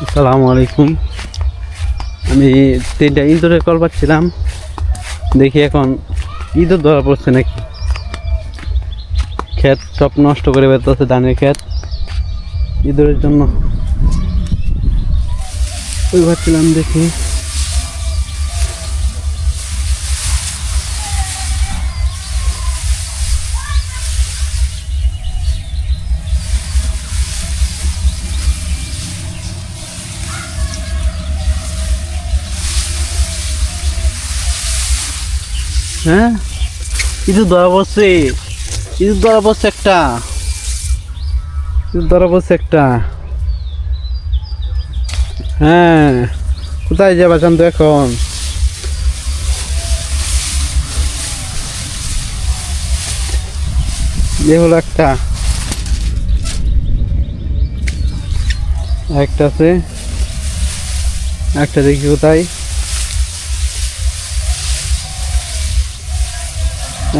আসসালামু আলাইকুম। আমি 3টা ইঁদুরের কল পাচ্ছিলাম, দেখি এখন ইঁদুর ধরা পড়ছে নাকি। ক্ষেত সব নষ্ট করে বেরোতেছে, ধানের ক্ষেত ইঁদুরের জন্য। ওই ভাবছিলাম দেখি হ্যাঁ ইঁদুর ধরা পড়ছে, ইঁদুর ধরা পড়ছে একটা, ইঁদুর ধরা পড়ছে একটা। হ্যাঁ কোথায় যাবা শান্ত এখন? এ হলো একটা, একটা আছে, একটা দেখি কোথায়,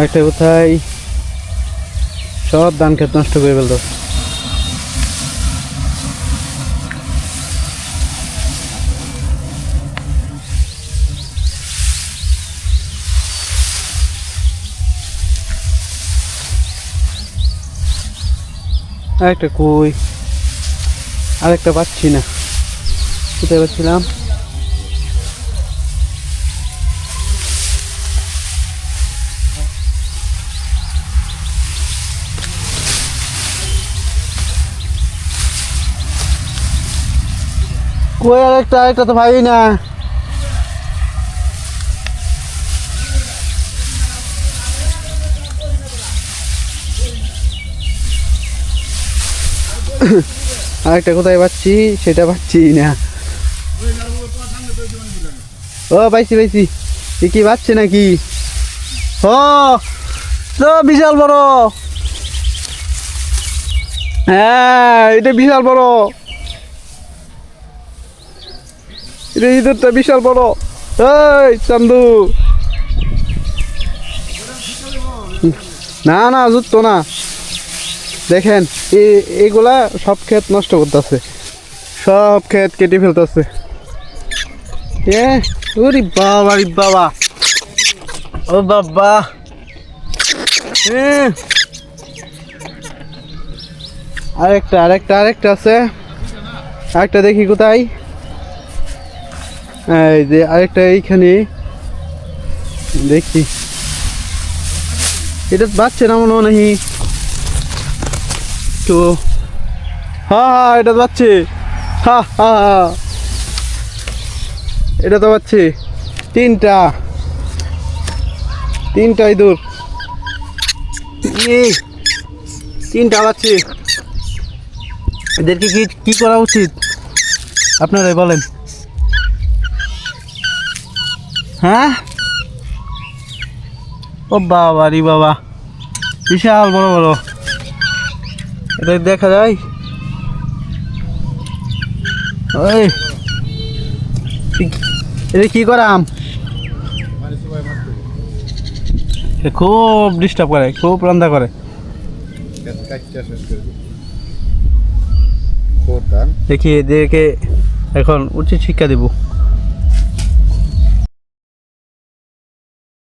একটা কোথায়। সব ধান ক্ষেত নষ্ট করে ফেলতো। আরেকটা কই, আরেকটা পাচ্ছি না, কোথায় পাচ্ছিলাম? কই আরেকটা, আরেকটা তো ভাই না। আরেকটা কোথায় পাচ্ছি সেটা পাচ্ছি না। ও পাইছি পাইছি, এ কি পাচ্ছে নাকি? ও তো বিশাল বড়, হ্যাঁ এটা বিশাল বড়, এটা ইঁদুরটা বিশাল বড়। এই চান্দু, না না জুততো না। দেখেন এইগুলা সব ক্ষেত নষ্ট করতেছে, সব ক্ষেত কেটে ফেলতেছে। ওরে বাবা রে বাবা, ও বাবা। আরেকটা আরেকটা আরেকটা আছে, আরেকটা দেখি কোথায়। এই যে আরেকটা এইখানে দেখি, এটা বাচ্চা না মনে হয় তো। হ্যাঁ হ্যাঁ এটা বাচ্চে, হ্যাঁ হ্যাঁ হ্যাঁ এটা তো পাচ্ছি। তিনটা তিনটা ইঁদুর, তিনটা পাচ্ছি। এদেরকে কি কি করা উচিত আপনারাই বলেন? হ্যাঁ ও বাবা রে বাবা, বিশাল বড় বড়। এটা দেখা যায়, ওই এটা কি করাম? খুব ডিস্টার্ব করে, খুব রান্না করে। দেখি এদেরকে এখন উচিত শিক্ষা দেব।